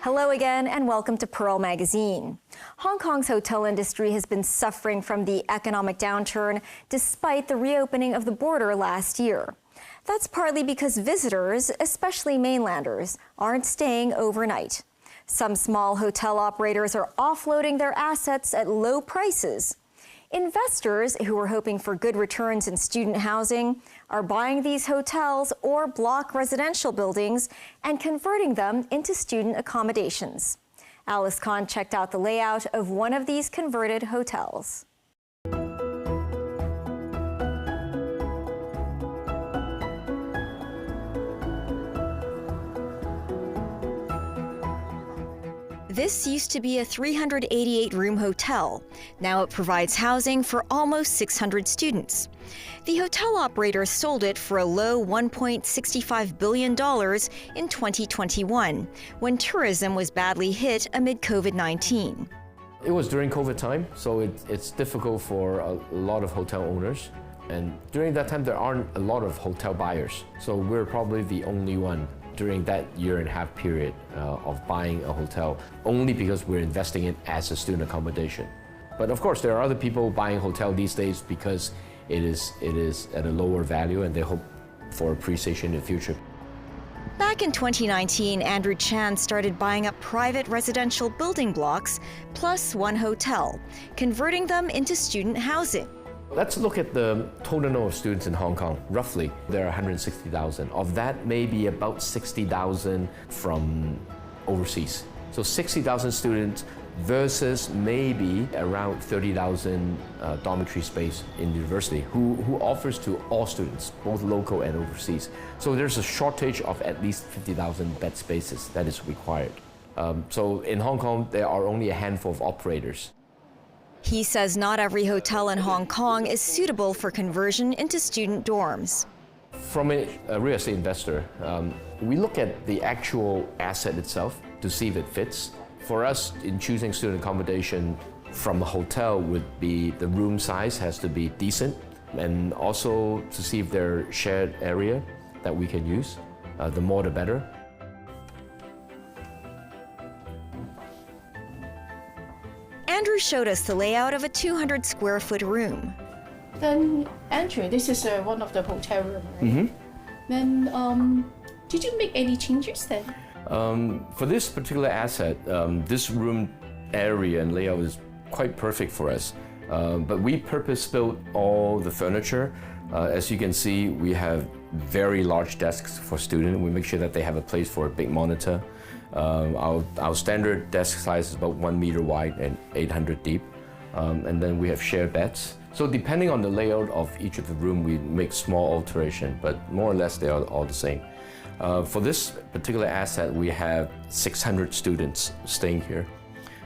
Hello again and welcome to Pearl Magazine. Hong Kong's hotel industry has been suffering from the economic downturn despite the reopening of the border last year. That's partly because visitors, especially mainlanders, aren't staying overnight. Some small hotel operators are offloading their assets at low prices. Investors who are hoping for good returns in student housing are buying these hotels or block residential buildings and converting them into student accommodations. Alice Kahn checked out the layout of one of these converted hotels. This used to be a 388-room hotel. Now it provides housing for almost 600 students. The hotel operator sold it for a low $1.65 billion in 2021, when tourism was badly hit amid COVID-19. It was during COVID time, so it's difficult for a lot of hotel owners. And during that time, there aren't a lot of hotel buyers. So we're probably the only one during that year-and-a-half period of buying a hotel, only because we're investing it as a student accommodation. But of course, there are other people buying hotel these days because it is at a lower value and they hope for appreciation in the future. Back in 2019, Andrew Chan started buying up private residential building blocks plus one hotel, converting them into student housing. Let's look at the total number of students in Hong Kong. Roughly, there are 160,000. Of that, maybe about 60,000 from overseas. So 60,000 students versus maybe around 30,000 dormitory space in university who offers to all students, both local and overseas. So there's a shortage of at least 50,000 bed spaces that is required. So in Hong Kong, there are only a handful of operators. He says not every hotel in Hong Kong is suitable for conversion into student dorms. From a real estate investor, we look at the actual asset itself to see if it fits. For us, in choosing student accommodation from a hotel would be the room size has to be decent, and also to see if there's shared area that we can use. The more the better. Andrew showed us the layout of a 200-square-foot room. Then, Andrew, this is one of the hotel rooms, right? Mm-hmm. Then, did you make any changes then? For this particular asset, this room area and layout is quite perfect for us. But we purpose-built all the furniture. As you can see, we have very large desks for students. We make sure that they have a place for a big monitor. Our standard desk size is about 1 meter wide and 800 deep. And then we have shared beds. So depending on the layout of each of the room, we make small alteration, but more or less they are all the same. For this particular asset, we have 600 students staying here.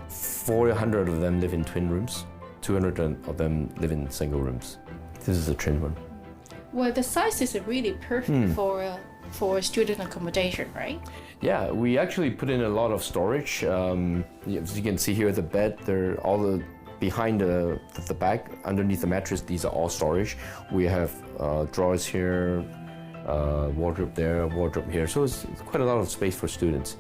400 of them live in twin rooms. 200 of them live in single rooms. This is a twin room. Well, the size is really perfect for student accommodation, right? Yeah, we actually put in a lot of storage. As you can see here, the bed, they're all behind the back, underneath the mattress, these are all storage. We have drawers here, wardrobe there, wardrobe here. So it's quite a lot of space for students.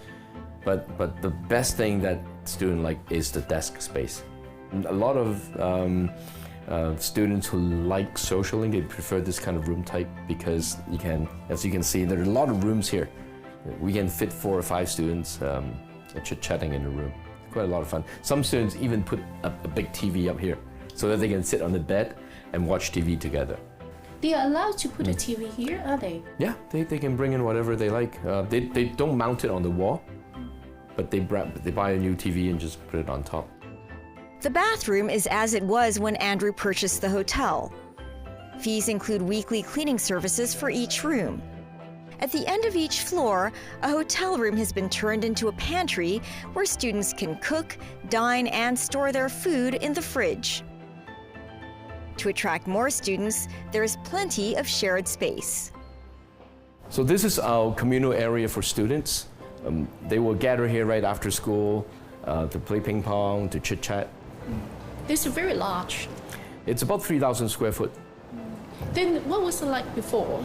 But the best thing that students like is the desk space. A lot of students who like socialing, they prefer this kind of room type because you can, as you can see, there are a lot of rooms here. We can fit 4 or 5 students chit-chatting in a room. Quite a lot of fun. Some students even put a big TV up here so that they can sit on the bed and watch TV together. They are allowed to put a TV here, are they? Yeah, they can bring in whatever they like. They don't mount it on the wall, but they buy a new TV and just put it on top. The bathroom is as it was when Andrew purchased the hotel. Fees include weekly cleaning services for each room. At the end of each floor, a hotel room has been turned into a pantry where students can cook, dine, and store their food in the fridge. To attract more students, there is plenty of shared space. So this is our communal area for students. They will gather here right after school to play ping pong, to chit-chat. This is very large. It's about 3,000 square foot. Then what was it like before?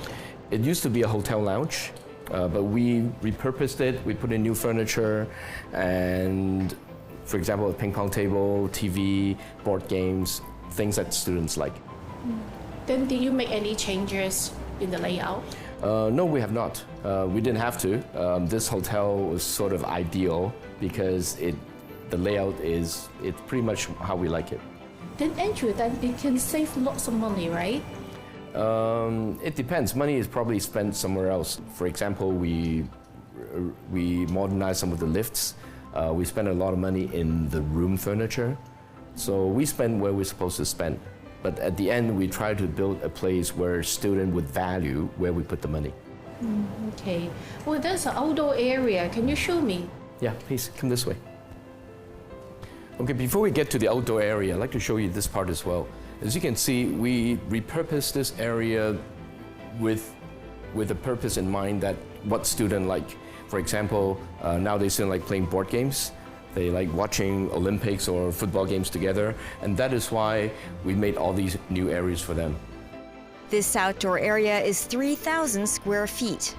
It used to be a hotel lounge. but we repurposed it. We put in new furniture and, for example, a ping pong table, TV, board games, things that students like. Then did you make any changes in the layout? No, we have not. We didn't have to. This hotel was sort of ideal because the layout it's pretty much how we like it. Then Andrew, then it can save lots of money, right? It depends. Money is probably spent somewhere else. For example, we modernized some of the lifts. We spent a lot of money in the room furniture. So we spend where we're supposed to spend. But at the end, we try to build a place where students would value where we put the money. Okay. Well, there's an outdoor area. Can you show me? Yeah, please, come this way. Okay, before we get to the outdoor area, I'd like to show you this part as well. As you can see, we repurposed this area with a purpose in mind that what students like. For example, nowadays students like playing board games. They like watching Olympics or football games together, and that is why we made all these new areas for them. This outdoor area is 3,000 square feet.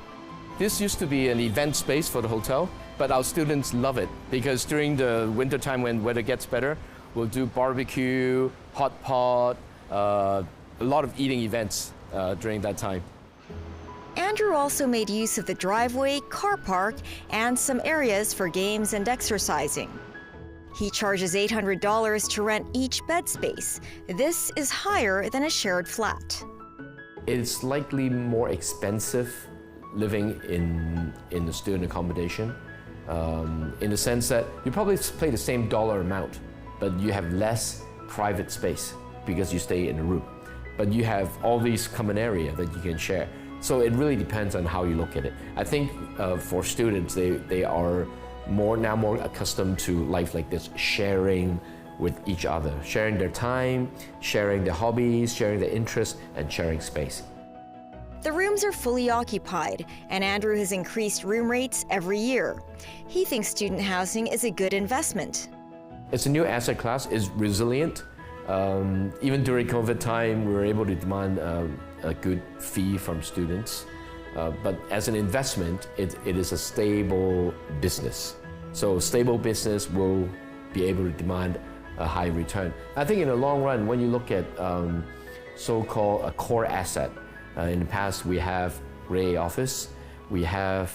This used to be an event space for the hotel, but our students love it because during the winter time when weather gets better, we'll do barbecue, hot pot, a lot of eating events during that time. Andrew also made use of the driveway, car park, and some areas for games and exercising. He charges $800 to rent each bed space. This is higher than a shared flat. It's slightly more expensive living in the student accommodation, in the sense that you probably pay the same dollar amount, but you have less private space because you stay in a room. But you have all these common area that you can share. So it really depends on how you look at it. I think for students, they are more accustomed to life like this, sharing with each other, sharing their time, sharing their hobbies, sharing their interests, and sharing space. The rooms are fully occupied, and Andrew has increased room rates every year. He thinks student housing is a good investment. It's a new asset class, it's resilient. Even during COVID time, we were able to demand a good fee from students. But as an investment, it is a stable business. So stable business will be able to demand a high return. I think in the long run, when you look at so-called a core asset, in the past we have Grade A office, we have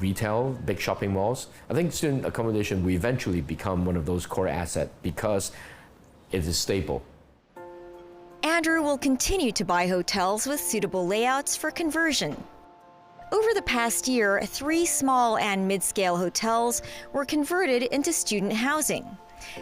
retail, big shopping malls. I think student accommodation will eventually become one of those core assets because it is stable. Andrew will continue to buy hotels with suitable layouts for conversion. Over the past year, 3 small and mid-scale hotels were converted into student housing.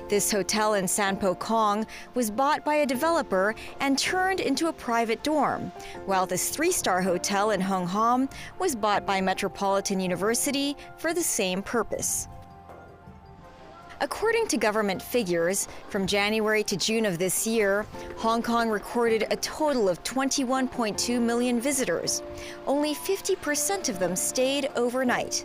This hotel in Sanpo Kong was bought by a developer and turned into a private dorm, while this 3-star hotel in Hung Hom was bought by Metropolitan University for the same purpose. According to government figures, from January to June of this year, Hong Kong recorded a total of 21.2 million visitors. Only 50% of them stayed overnight.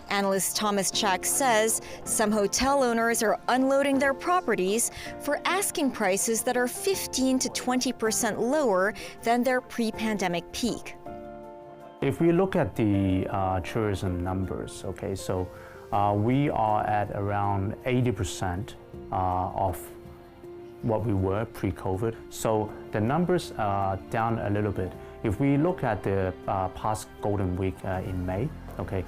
Analyst Thomas Chak says some hotel owners are unloading their properties for asking prices that are 15 to 20% lower than their pre-pandemic peak. If we look at the tourism numbers, okay, so we are at around 80% of what we were pre-COVID. So the numbers are down a little bit. If we look at the past Golden Week in May, okay,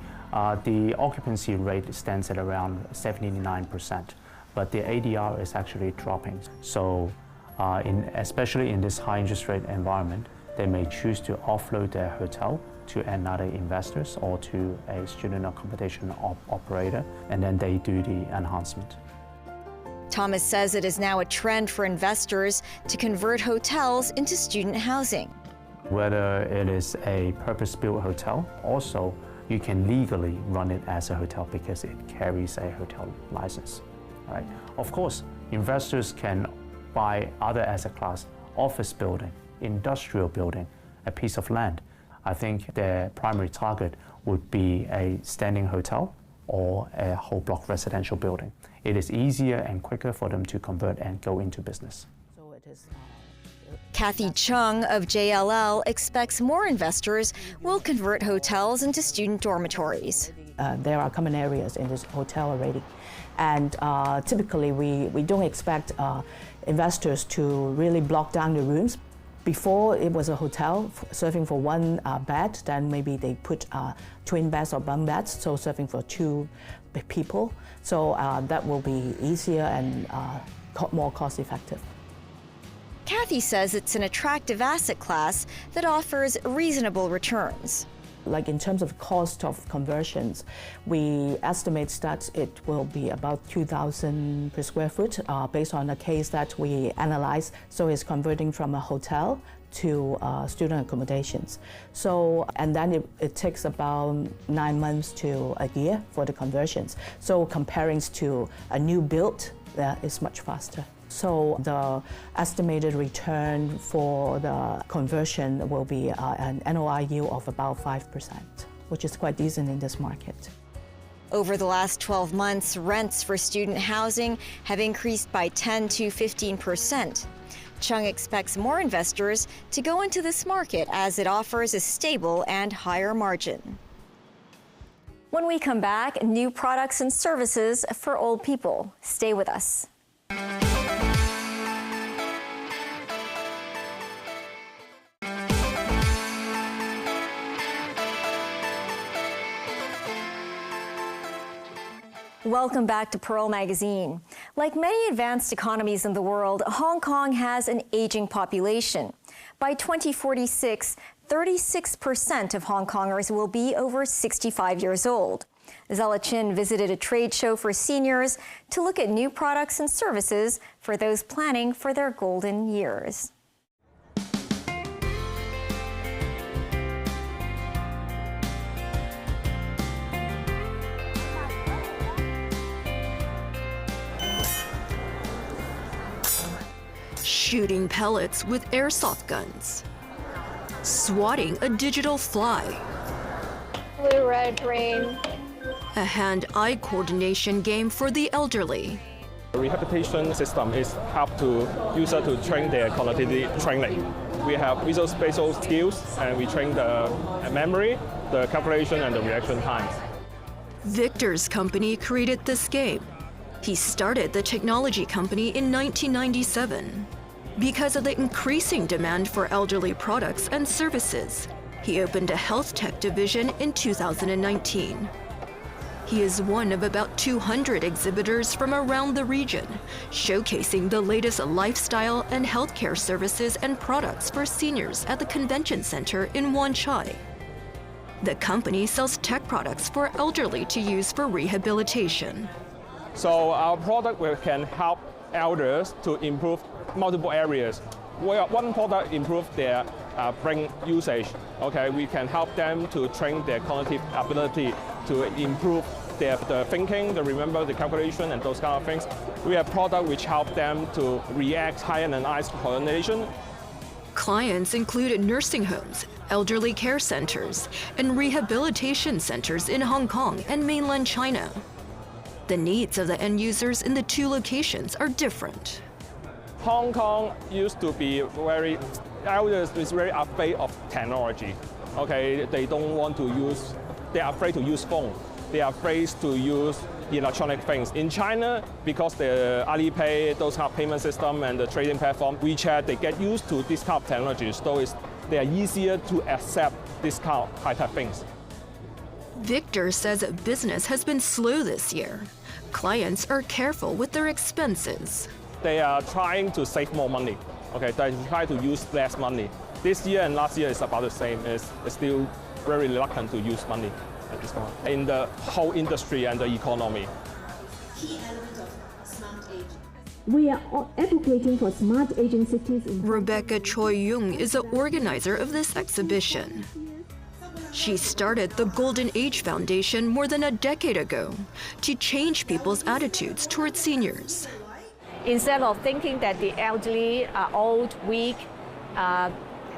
the occupancy rate stands at around 79%, but the ADR is actually dropping. So especially in this high interest rate environment, they may choose to offload their hotel to another investors or to a student accommodation operator, and then they do the enhancement. Thomas says it is now a trend for investors to convert hotels into student housing. Whether it is a purpose-built hotel, also you can legally run it as a hotel because it carries a hotel license. Right? Of course, investors can buy other asset class, office building, industrial building, a piece of land. I think their primary target would be a standing hotel or a whole block residential building. It is easier and quicker for them to convert and go into business. So it is Kathy Chung of JLL expects more investors will convert hotels into student dormitories. There are common areas in this hotel already. And typically, we don't expect investors to really block down the rooms. Before it was a hotel serving for one bed, then maybe they put twin beds or bunk beds, so serving for two people. So that will be easier and more cost effective. Kathy says it's an attractive asset class that offers reasonable returns. Like in terms of cost of conversions, we estimate that it will be about 2,000 per square foot based on a case that we analyze. So it's converting from a hotel to student accommodations. So, and then it takes about 9 months to a year for the conversions. So comparing to a new build, that is much faster. So the estimated return for the conversion will be an NOI yield of about 5%, which is quite decent in this market. Over the last 12 months, rents for student housing have increased by 10 to 15%. Chung expects more investors to go into this market as it offers a stable and higher margin. When we come back, new products and services for old people. Stay with us. Welcome back to Pearl Magazine. Like many advanced economies in the world, Hong Kong has an aging population. By 2046, 36% of Hong Kongers will be over 65 years old. Zella Chin visited a trade show for seniors to look at new products and services for those planning for their golden years. Shooting pellets with airsoft guns, swatting a digital fly, Blue, red, green. a hand-eye coordination game for the elderly, The rehabilitation system is help to user to train their cognitive training. We have visual spatial skills and we train the memory, the calculation and the reaction times. Victor's company created this game. He started the technology company in 1997. Because of the increasing demand for elderly products and services, he opened a health tech division in 2019. He is one of about 200 exhibitors from around the region, showcasing the latest lifestyle and healthcare services and products for seniors at the convention center in Wan Chai. The company sells tech products for elderly to use for rehabilitation. So our product can help elders to improve multiple areas. One product improves their brain usage. Okay, we can help them to train their cognitive ability to improve the thinking, the remember, the calculation, and those kind of things. We have product which help them to react higher than eyes coordination. Clients include nursing homes, elderly care centers, and rehabilitation centers in Hong Kong and mainland China. The needs of the end users in the two locations are different. Hong Kong used to be elders is very afraid of technology. Okay, they don't want to use, they are afraid to use phone. They are afraid to use electronic things. In China, because the Alipay, those kind of payment system and the trading platform, WeChat, they get used to this kind of technology. So they are easier to accept this kind of high-tech things. Victor says business has been slow this year. Clients are careful with their expenses. They are trying to save more money. Okay, they try to use less money. This year and last year is about the same. It's still very reluctant to use money at this point in the whole industry and the economy. Key element of smart aging. We are advocating for smart aging cities in Rebecca Choi Yung is the organizer of this exhibition. She started the Golden Age Foundation more than a decade ago to change people's attitudes towards seniors. Instead of thinking that the elderly are old, weak,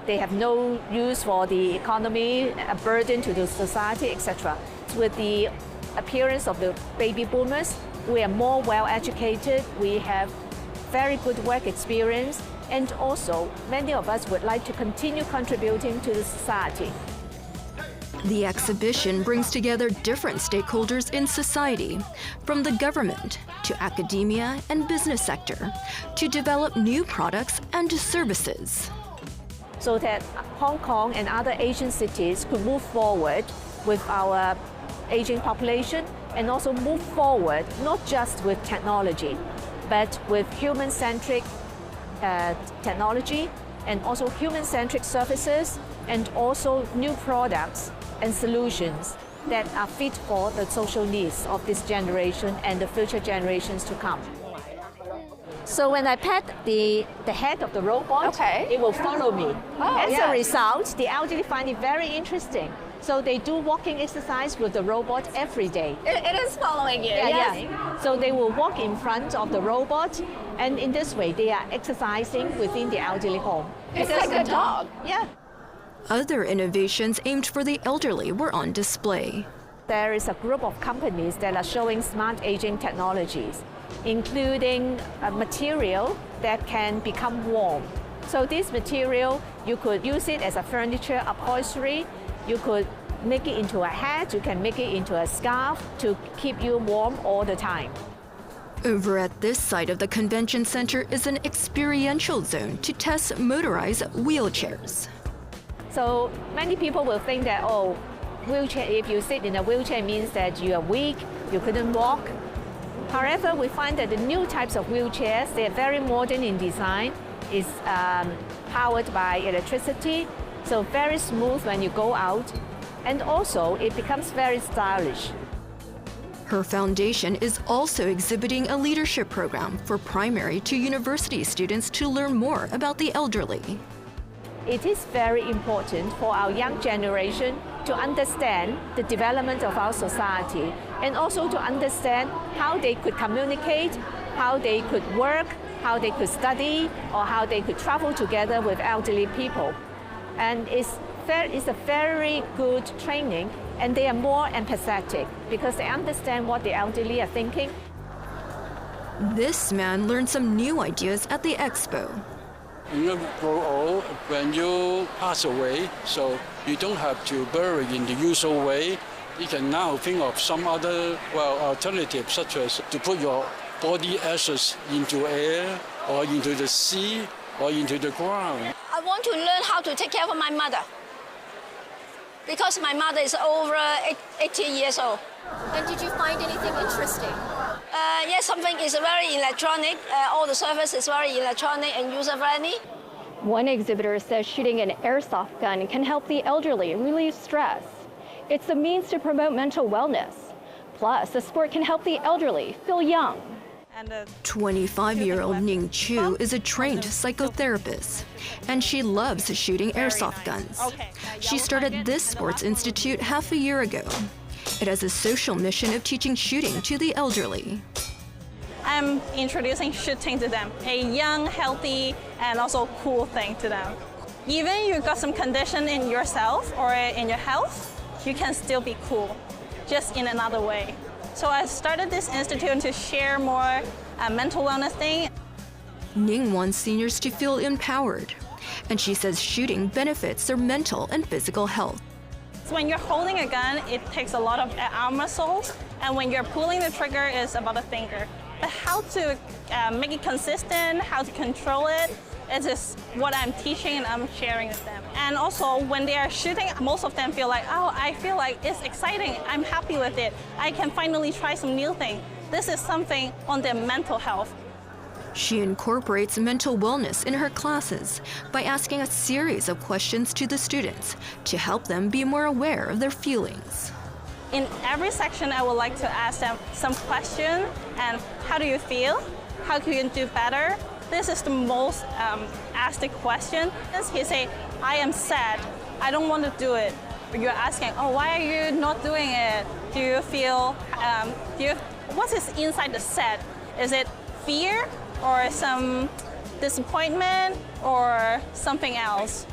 they have no use for the economy, a burden to the society, etc. With the appearance of the baby boomers, we are more well educated, we have very good work experience, And also, many of us would like to continue contributing to the society. The exhibition brings together different stakeholders in society, from the government to academia and business sector, to develop new products and services. So that Hong Kong and other Asian cities could move forward with our aging population and also move forward not just with technology, but with human-centric technology and also human-centric services and also new products and solutions that are fit for the social needs of this generation and the future generations to come. So when I pet the head of the robot, it will follow me. As a result, the elderly find it very interesting. So they do walking exercise with the robot every day. It is following you. Yeah. So they will walk in front of the robot, and in this way they are exercising within the elderly home. It's like a dog. Yeah. Other innovations aimed for the elderly were on display. There is a group of companies that are showing smart aging technologies, including a material that can become warm. So this material, you could use it as a furniture upholstery, you could make it into a hat, you can make it into a scarf to keep you warm all the time. Over at this side of the convention center is an experiential zone to test motorized wheelchairs. So many people will think that, oh, wheelchair, if you sit in a wheelchair means that you are weak, you couldn't walk. However, we find that the new types of wheelchairs, they are very modern in design, is powered by electricity, so very smooth when you go out, and also it becomes very stylish. Her foundation is also exhibiting a leadership program for primary to university students to learn more about the elderly. It is very important for our young generation to understand the development of our society and also to understand how they could communicate, how they could work, how they could study, or how they could travel together with elderly people. And it's a very good training, and they are more empathetic because they understand what the elderly are thinking. This man learned some new ideas at the expo. When you grow old, when you pass away, so you don't have to bury in the usual way. You can now think of some other alternatives, such as to put your body ashes into air or into the sea or into the ground. I want to learn how to take care of my mother because my mother is over 80 years old. And did you find anything interesting? Yes, something is very electronic. All the surface is very electronic and user-friendly. One exhibitor says shooting an airsoft gun can help the elderly relieve stress. It's a means to promote mental wellness. Plus, the sport can help the elderly feel young. 25-year-old Ning Chu is a trained psychotherapist, and she loves shooting airsoft guns. She started this sports institute half a year ago. It has a social mission of teaching shooting to the elderly. I'm introducing shooting to them, a young, healthy, and also cool thing to them. Even you got some condition in yourself or in your health, you can still be cool, just in another way. So I started this institute to share more mental wellness thing. Ning wants seniors to feel empowered, and she says shooting benefits their mental and physical health. So when you're holding a gun, it takes a lot of arm muscles, and when you're pulling the trigger, it's about a finger. But how to make it consistent, how to control it, is just what I'm teaching and I'm sharing with them. And also, when they are shooting, most of them feel like, oh, I feel like it's exciting, I'm happy with it. I can finally try some new thing. This is something on their mental health. She incorporates mental wellness in her classes by asking a series of questions to the students to help them be more aware of their feelings. In every section, I would like to ask them some question and how do you feel? How can you do better? This is the most asked question. He say, I am sad. I don't want to do it. You're asking, oh, why are you not doing it? Do you feel, what is inside the sad? Is it fear or some disappointment or something else?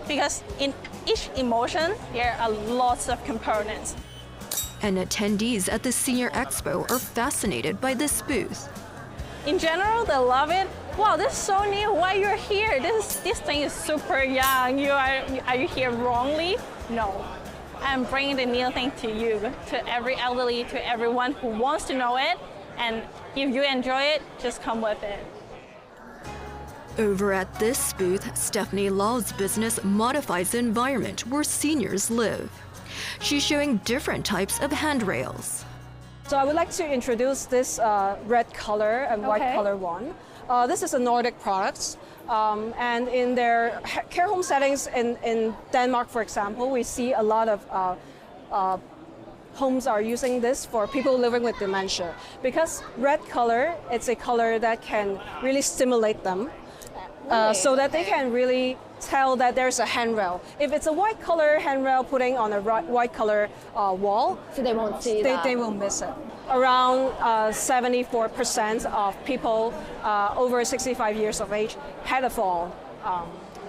Because in each emotion, there are lots of components. And attendees at the Senior Expo are fascinated by this booth. In general, they love it. Wow, this is so new. Why you're here? This thing is super young. Are you here wrongly? No. I'm bringing the new thing to you, to every elderly, to everyone who wants to know it. And if you enjoy it, just come with it. Over at this booth, Stephanie Lau's business modifies the environment where seniors live. She's showing different types of handrails. So I would like to introduce this red color and white color one. This is a Nordic product. And in their care home settings in Denmark, for example, we see a lot of homes are using this for people living with dementia. Because red color, it's a color that can really stimulate them so that they can really tell that there's a handrail. If it's a white color handrail putting on a white color wall, so they won't see that. They will miss it. Around 74% of people over 65 years of age had a fall,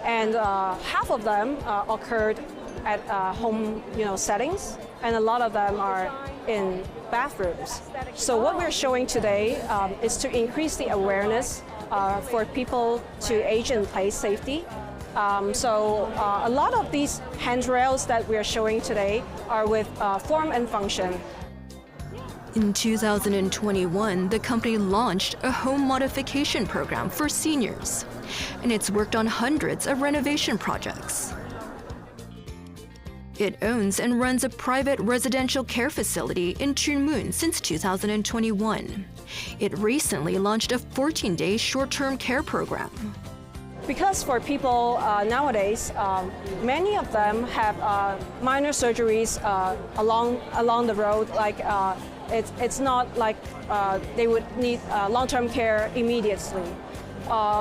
and half of them occurred at home settings, and a lot of them are in bathrooms. So what we're showing today is to increase the awareness for people to age in place safety. So a lot of these handrails that we're showing today are with form and function. In 2021, the company launched a home modification program for seniors, and it's worked on hundreds of renovation projects. It owns and runs a private residential care facility in Chunmun since 2021. It recently launched a 14-day short-term care program. Because for people nowadays, many of them have minor surgeries along the road, like it's not like they would need long-term care immediately.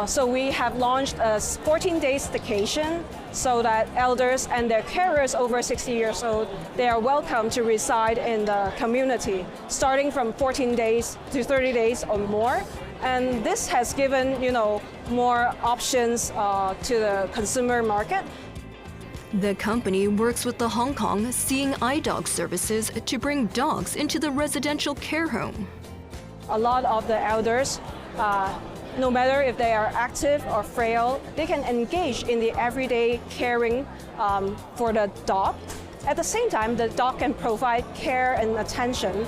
So we have launched a 14-day staycation so that elders and their carers over 60 years old, they are welcome to reside in the community, starting from 14 days to 30 days or more. And this has given, more options to the consumer market. The company works with the Hong Kong Seeing Eye Dog Services to bring dogs into the residential care home. A lot of the elders, no matter if they are active or frail, they can engage in the everyday caring for the dog. At the same time, the dog can provide care and attention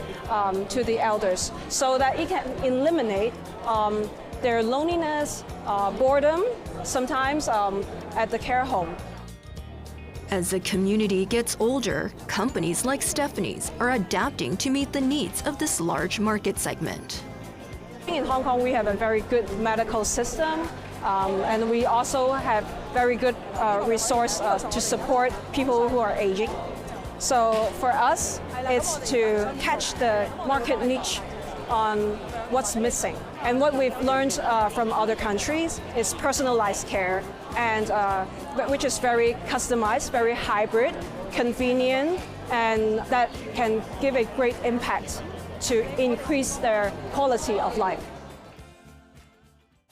to the elders so that it can eliminate their loneliness, boredom, sometimes at the care home. As the community gets older, companies like Stephanie's are adapting to meet the needs of this large market segment. In Hong Kong, we have a very good medical system, and we also have very good resource to support people who are aging. So for us, it's to catch the market niche on what's missing. And what we've learned from other countries is personalized care, and which is very customized, very hybrid, convenient, and that can give a great impact to increase their quality of life.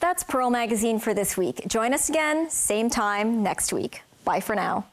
That's Pearl Magazine for this week. Join us again, same time next week. Bye for now.